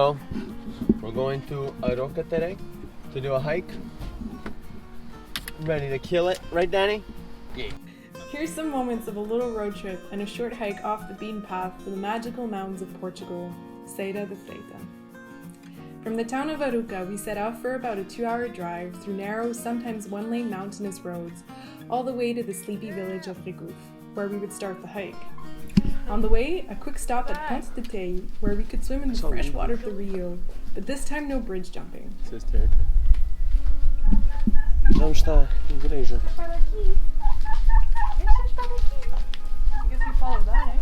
So, we're going to Arouca today to do a hike. Ready to kill it, right, Danny? Yeah. Here's some moments of a little road trip and a short hike off the beaten path to the magical mountains of Portugal, Serra de Freita. From the town of Arouca, we set out for about a 2-hour drive through narrow, sometimes one-lane mountainous roads, all the way to the sleepy village of Drave, where we would start the hike. On the way, a quick stop at Ponte de Teio, where we could swim in the fresh water of the Rio, but this time no bridge jumping. Sister. Onde está a igreja? I guess we follow that, eh?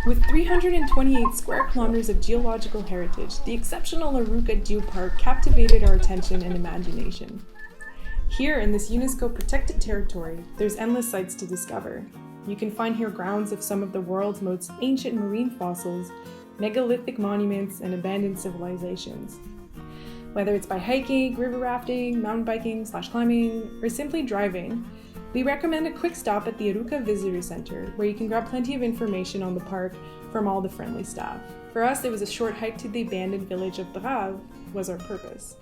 With 328 square kilometers of geological heritage, the exceptional Arouca Geopark captivated our attention and imagination. Here in this UNESCO protected territory, there's endless sights to discover. You can find here grounds of some of the world's most ancient marine fossils, megalithic monuments, and abandoned civilizations. Whether it's by hiking, river rafting, mountain biking, /climbing, or simply driving, we recommend a quick stop at the Arouca Visitor Center, where you can grab plenty of information on the park from all the friendly staff. For us, it was a short hike to the abandoned village of Drave was our purpose.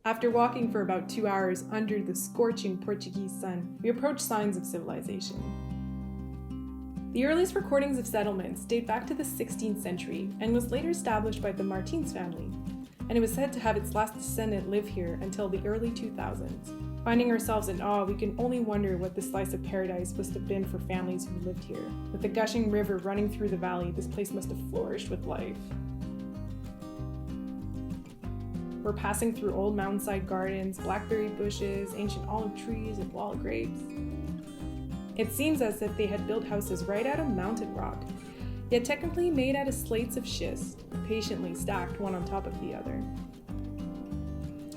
After walking for about 2 hours under the scorching Portuguese sun, we approached signs of civilization. The earliest recordings of settlements date back to the 16th century and was later established by the Martins family, and it was said to have its last descendant live here until the early 2000s. Finding ourselves in awe, we can only wonder what this slice of paradise must have been for families who lived here. With the gushing river running through the valley, this place must have flourished with life. We're passing through old mountainside gardens, blackberry bushes, ancient olive trees, and wild grapes. It seems as if they had built houses right out of mountain rock, yet technically made out of slates of schist, patiently stacked one on top of the other.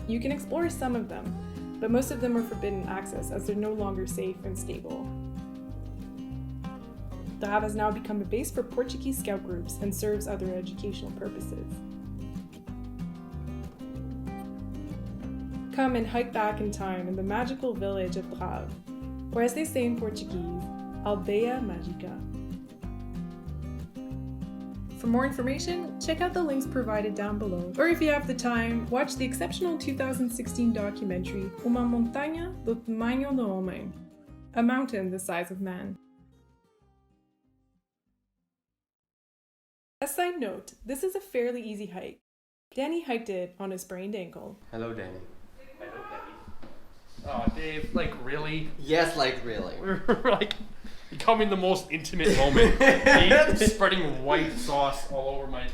You can explore some of them, but most of them are forbidden access as they're no longer safe and stable. Drave has now become a base for Portuguese scout groups and serves other educational purposes. Come and hike back in time in the magical village of Drave, or as they say in Portuguese, Aldeia Mágica. For more information, check out the links provided down below, or if you have the time, watch the exceptional 2016 documentary Uma Montanha do Tamanho do Homem, a mountain the size of man. A side note, this is a fairly easy hike. Danny hiked it on a sprained ankle. Hello, Danny. Oh, Dave, like really? Yes, like really. We're like becoming the most intimate moment. Dave spreading white sauce all over my